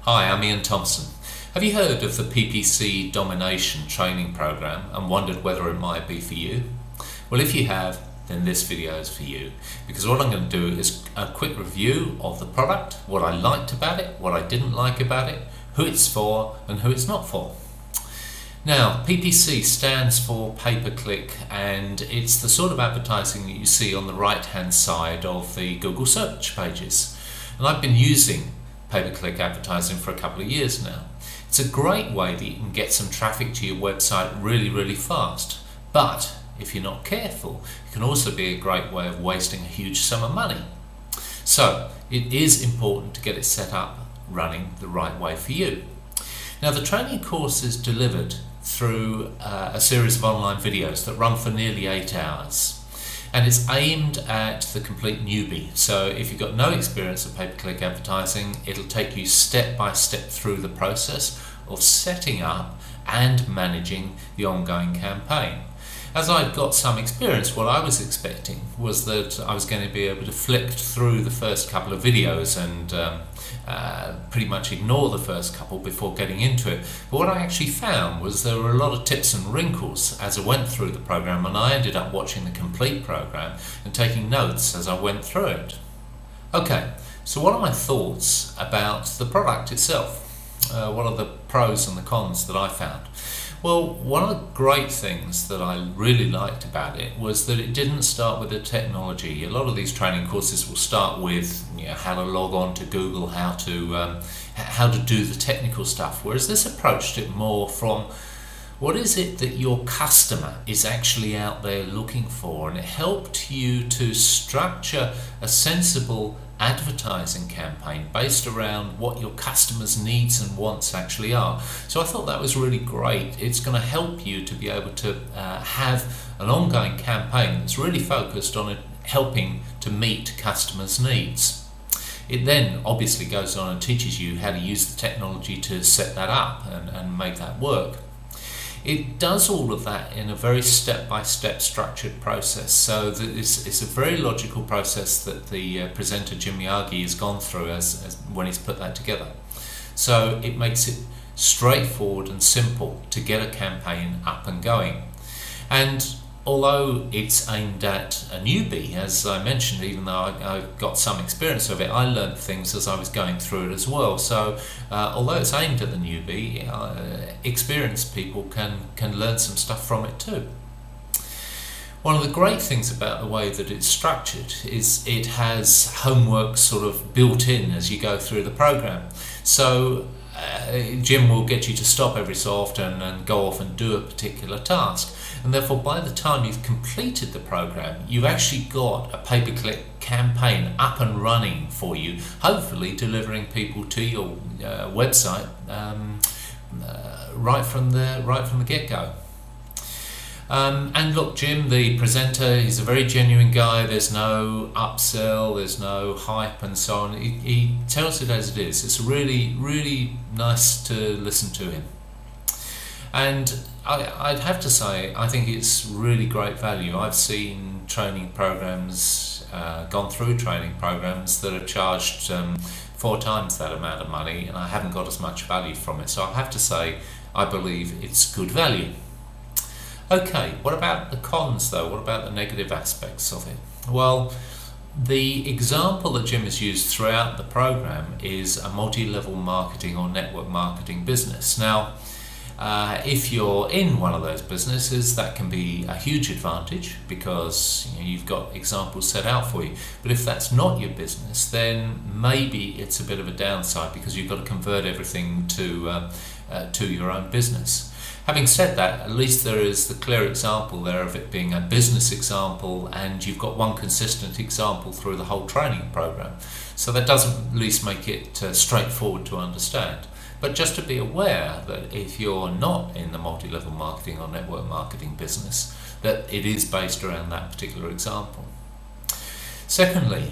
Hi, I'm Ian Thompson. Have you heard of the PPC Domination training program and wondered whether it might be for you? Well, if you have, then this video is for you, because what I'm going to do is a quick review of the product, what I liked about it, what I didn't like about it, who it's for and who it's not for. Now, PPC stands for pay-per-click, and it's the sort of advertising that you see on the right-hand side of the Google search pages. And I've been using pay-per-click advertising for a couple of years now. It's a great way that you can get some traffic to your website really fast, but if you're not careful, it can also be a great way of wasting a huge sum of money. So it is important to get it set up running the right way for you. Now, the training course is delivered through a series of online videos that run for nearly 8 hours. And it's aimed at the complete newbie. So if you've got no experience of pay-per-click advertising, it'll take you step by step through the process of setting up and managing the ongoing campaign. As I'd got some experience, what I was expecting was that I was going to be able to flick through the first couple of videos and pretty much ignore the first couple before getting into it. But what I actually found was there were a lot of tips and wrinkles as I went through the program, and I ended up watching the complete program and taking notes as I went through it. Okay, so what are my thoughts about the product itself? What are the pros and the cons that I found? Well, one of the great things that I really liked about it was that it didn't start with the technology. A lot of these training courses will start with how to log on to Google, how to do the technical stuff, whereas this approached it more from what is it that your customer is actually out there looking for, and it helped you to structure a sensible advertising campaign based around what your customers' needs and wants actually are. So I thought that was really great. It's going to help you to be able to have an ongoing campaign that's really focused on helping to meet customers' needs. It then obviously goes on and teaches you how to use the technology to set that up and make that work. It does all of that in a very step-by-step structured process, so that it's a very logical process that the presenter Jim Miyagi has gone through as when he's put that together. So it makes it straightforward and simple to get a campaign up and going. And although it's aimed at a newbie, as I mentioned, even though I got some experience of it, I learned things as I was going through it as well. So although it's aimed at the newbie, experienced people can learn some stuff from it too. One of the great things about the way that it's structured is it has homework sort of built in as you go through the program. So Jim will get you to stop every so often and go off and do a particular task, and therefore by the time you've completed the program, you've actually got a pay-per-click campaign up and running for you, hopefully delivering people to your website right from the get-go. And look, Jim, the presenter, he's a very genuine guy. There's no upsell, there's no hype and so on. He tells it as it is. It's really nice to listen to him. And I'd have to say, I think it's really great value. I've seen training programs, gone through training programs that are charged 4 times that amount of money, and I haven't got as much value from it. So I have to say, I believe it's good value. Okay, what about the cons though? What about the negative aspects of it? Well, the example that Jim has used throughout the program is a multi-level marketing or network marketing business. Now, if you're in one of those businesses, that can be a huge advantage because you've got examples set out for you. But if that's not your business, then maybe it's a bit of a downside because you've got to convert everything to your own business. Having said that, at least there is the clear example there of it being a business example, and you've got one consistent example through the whole training program. So that does at least make it straightforward to understand. But just to be aware that if you're not in the multi-level marketing or network marketing business, that it is based around that particular example. Secondly,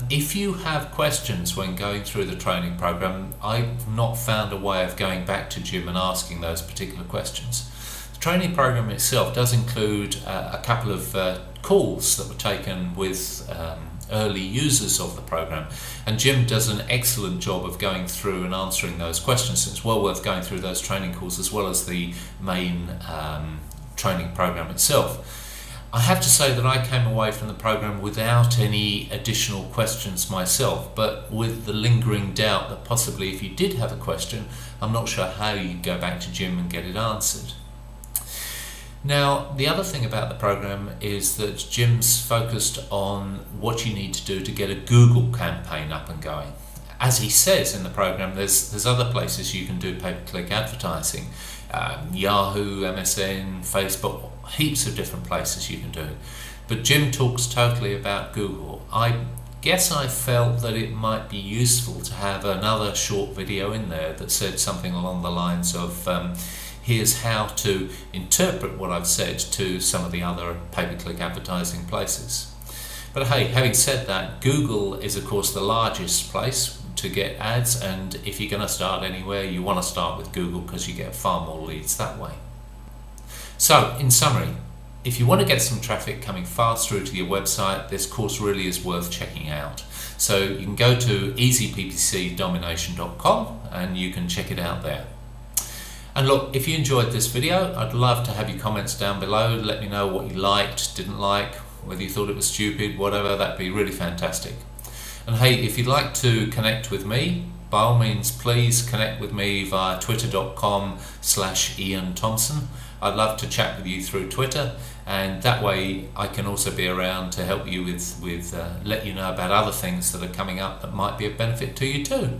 if you have questions when going through the training program, I've not found a way of going back to Jim and asking those particular questions. The training program itself does include a couple of calls that were taken with early users of the program, and Jim does an excellent job of going through and answering those questions. It's well worth going through those training calls as well as the main training program itself. I have to say that I came away from the program without any additional questions myself, but with the lingering doubt that possibly if you did have a question, I'm not sure how you'd go back to Jim and get it answered. Now, the other thing about the program is that Jim's focused on what you need to do to get a Google campaign up and going. As he says in the program, there's other places you can do pay-per-click advertising. Yahoo, MSN, Facebook, heaps of different places you can do it. But Jim talks totally about Google. I guess I felt that it might be useful to have another short video in there that said something along the lines of here's how to interpret what I've said to some of the other pay-per-click advertising places. But hey, having said that, Google is of course the largest place to get ads, and if you're going to start anywhere, you want to start with Google because you get far more leads that way. So, in summary, if you want to get some traffic coming fast through to your website, this course really is worth checking out. So you can go to easyppcdomination.com and you can check it out there. And look, if you enjoyed this video, I'd love to have your comments down below. Let me know what you liked, didn't like, whether you thought it was stupid, whatever. That'd be really fantastic. And hey, if you'd like to connect with me, by all means, please connect with me via twitter.com/Ian Thompson. I'd love to chat with you through Twitter, and that way I can also be around to help you with let you know about other things that are coming up that might be of benefit to you too.